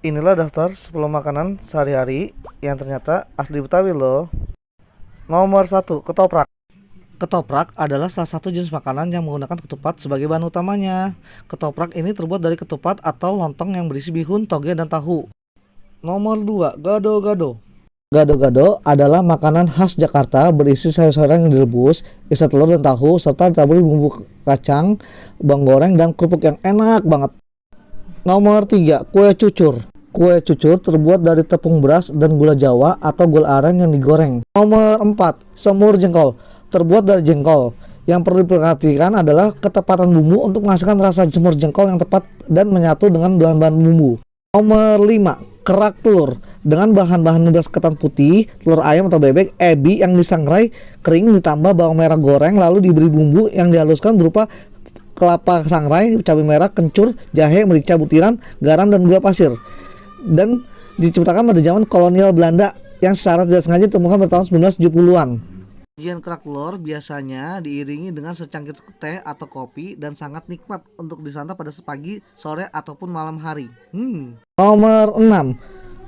Inilah daftar 10 makanan sehari-hari yang ternyata asli Betawi loh. Nomor 1, ketoprak. Ketoprak adalah salah satu jenis makanan yang menggunakan ketupat sebagai bahan utamanya. Ketoprak ini terbuat dari ketupat atau lontong yang berisi bihun, toge, dan tahu. Nomor 2, gado-gado. Gado-gado adalah makanan khas Jakarta berisi sayur-sayuran yang direbus, isi telur dan tahu, serta ditaburi bumbu kacang, bawang goreng, dan kerupuk yang enak banget. Nomor 3, kue cucur. Kue cucur terbuat dari tepung beras dan gula Jawa atau gula aren yang digoreng. Nomor 4, semur jengkol. Terbuat dari jengkol. Yang perlu diperhatikan adalah ketepatan bumbu untuk menghasilkan rasa semur jengkol yang tepat dan menyatu dengan bahan-bahan bumbu. Nomor 5, kerak telur. Dengan bahan-bahan beras ketan putih, telur ayam atau bebek, ebi yang disangrai kering ditambah bawang merah goreng lalu diberi bumbu yang dihaluskan berupa kelapa sangrai, cabai merah, kencur, jahe, merica butiran, garam, dan gula pasir. Dan diciptakan pada zaman kolonial Belanda yang secara tidak sengaja ditemukan pada tahun 1970-an. Sajian kerak telur biasanya diiringi dengan secangkir teh atau kopi dan sangat nikmat untuk disantap pada pagi, sore, ataupun malam hari. Nomor 6,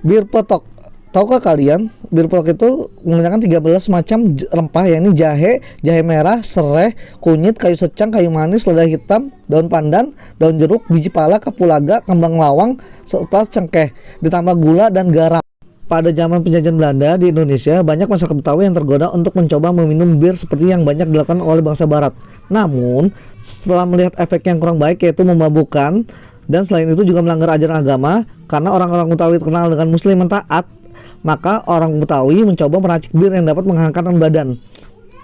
bir petok. Tahukah kalian, bir petok itu menggunakan 13 macam rempah, yakni jahe, jahe merah, serai, kunyit, kayu secang, kayu manis, lada hitam, daun pandan, daun jeruk, biji pala, kapulaga, kembang lawang, serta cengkeh, ditambah gula dan garam. Pada zaman penjajahan Belanda di Indonesia, banyak masyarakat Betawi yang tergoda untuk mencoba meminum bir seperti yang banyak dilakukan oleh bangsa Barat. Namun, setelah melihat efek yang kurang baik yaitu memabukkan, dan selain itu juga melanggar ajaran agama, karena orang-orang Betawi terkenal dengan muslim yang taat, maka orang Betawi mencoba meracik bir yang dapat menghangatkan badan,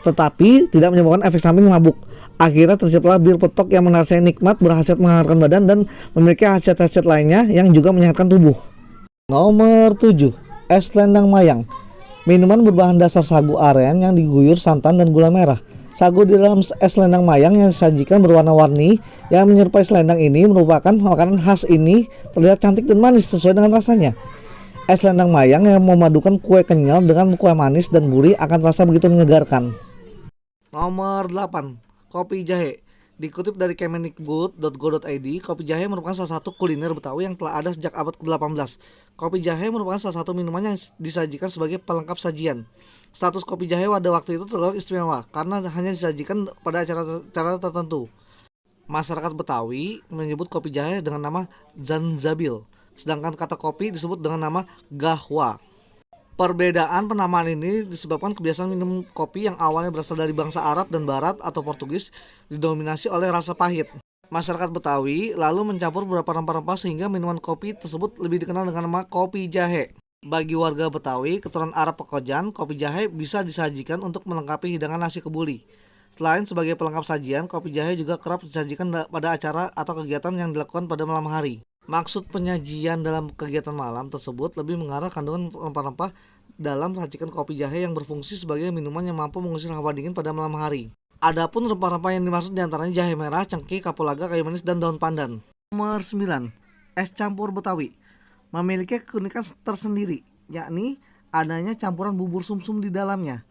tetapi tidak menyebabkan efek samping mabuk. Akhirnya terciptalah bir petok yang rasanya nikmat, berkhasiat menghangatkan badan, dan memiliki khasiat-khasiat lainnya yang juga menyehatkan tubuh. Nomor 7, es selendang mayang. Minuman berbahan dasar sagu aren yang diguyur santan dan gula merah. Sagu di dalam es selendang mayang yang disajikan berwarna-warni yang menyerupai selendang ini merupakan makanan khas ini terlihat cantik dan manis sesuai dengan rasanya. Es selendang mayang yang memadukan kue kenyal dengan kue manis dan gurih akan terasa begitu menyegarkan. Nomor 8, kopi jahe. Dikutip dari kemendikbud.go.id, kopi jahe merupakan salah satu kuliner Betawi yang telah ada sejak abad ke-18. Kopi jahe merupakan salah satu minuman yang disajikan sebagai pelengkap sajian. Status kopi jahe pada waktu itu tergolong istimewa karena hanya disajikan pada acara tertentu. Masyarakat Betawi menyebut kopi jahe dengan nama zanjabil, sedangkan kata kopi disebut dengan nama gahwa. Perbedaan penamaan ini disebabkan kebiasaan minum kopi yang awalnya berasal dari bangsa Arab dan Barat atau Portugis didominasi oleh rasa pahit. Masyarakat Betawi lalu mencampur beberapa rempah-rempah sehingga minuman kopi tersebut lebih dikenal dengan nama kopi jahe. Bagi warga Betawi keturunan Arab Pekojan, kopi jahe bisa disajikan untuk melengkapi hidangan nasi kebuli. Selain sebagai pelengkap sajian, kopi jahe juga kerap disajikan pada acara atau kegiatan yang dilakukan pada malam hari. Maksud penyajian dalam kegiatan malam tersebut lebih mengarah kandungan rempah-rempah dalam racikan kopi jahe yang berfungsi sebagai minuman yang mampu mengusir hawa dingin pada malam hari. Adapun rempah-rempah yang dimaksud diantaranya jahe merah, cengkeh, kapulaga, kayu manis, dan daun pandan. Nomor 9, es campur Betawi. Memiliki keunikan tersendiri, yakni adanya campuran bubur sumsum di dalamnya.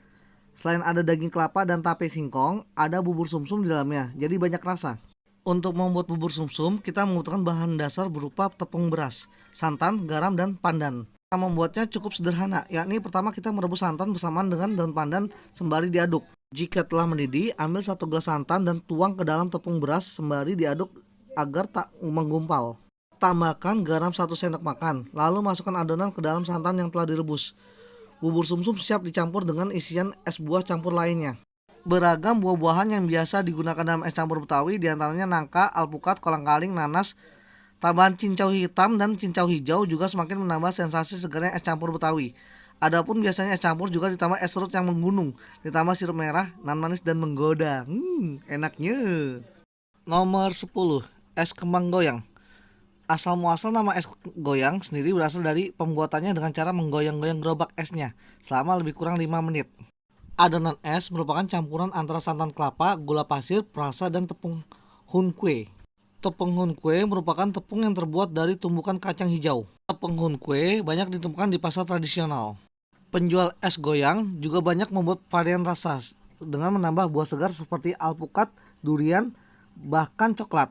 Selain ada daging kelapa dan tape singkong, ada bubur sumsum di dalamnya, jadi banyak rasa. Untuk membuat bubur sumsum, kita membutuhkan bahan dasar berupa tepung beras, santan, garam, dan pandan. Cara membuatnya cukup sederhana, yakni pertama kita merebus santan bersamaan dengan daun pandan sembari diaduk. Jika telah mendidih, ambil 1 gelas santan dan tuang ke dalam tepung beras sembari diaduk agar tak menggumpal. Tambahkan garam 1 sendok makan, lalu masukkan adonan ke dalam santan yang telah direbus. Bubur sumsum siap dicampur dengan isian es buah campur lainnya. Beragam buah-buahan yang biasa digunakan dalam es campur Betawi diantaranya nangka, alpukat, kolang-kaling, nanas. Tambahan cincau hitam dan cincau hijau juga semakin menambah sensasi segarnya es campur Betawi. Adapun biasanya es campur juga ditambah es serut yang menggunung, ditambah sirup merah, nan manis dan menggoda. Enaknya. Nomor 10, es kembang goyang. Asal muasal nama es goyang sendiri berasal dari pembuatannya dengan cara menggoyang-goyang gerobak esnya selama lebih kurang 5 menit. Adonan es merupakan campuran antara santan kelapa, gula pasir, perasa, dan tepung hunkwe. Tepung hunkwe merupakan tepung yang terbuat dari tumbukan kacang hijau. Tepung hunkwe banyak ditemukan di pasar tradisional. Penjual es goyang juga banyak membuat varian rasa dengan menambah buah segar seperti alpukat, durian, bahkan coklat.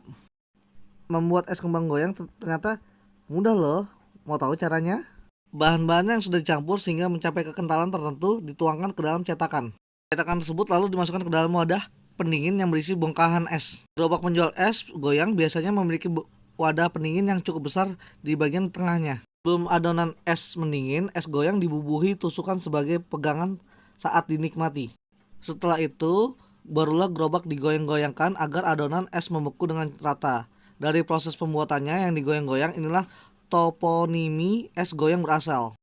Membuat es kembang goyang ternyata mudah loh. Mau tahu caranya? Bahan-bahan yang sudah dicampur sehingga mencapai kekentalan tertentu dituangkan ke dalam cetakan. Cetakan tersebut lalu dimasukkan ke dalam wadah pendingin yang berisi bongkahan es. Gerobak penjual es goyang biasanya memiliki wadah pendingin yang cukup besar di bagian tengahnya. Sebelum adonan es mendingin, es goyang dibubuhi tusukan sebagai pegangan saat dinikmati. Setelah itu, barulah gerobak digoyang-goyangkan agar adonan es membeku dengan rata. Dari proses pembuatannya yang digoyang-goyang inilah toponimi es goyang berasal.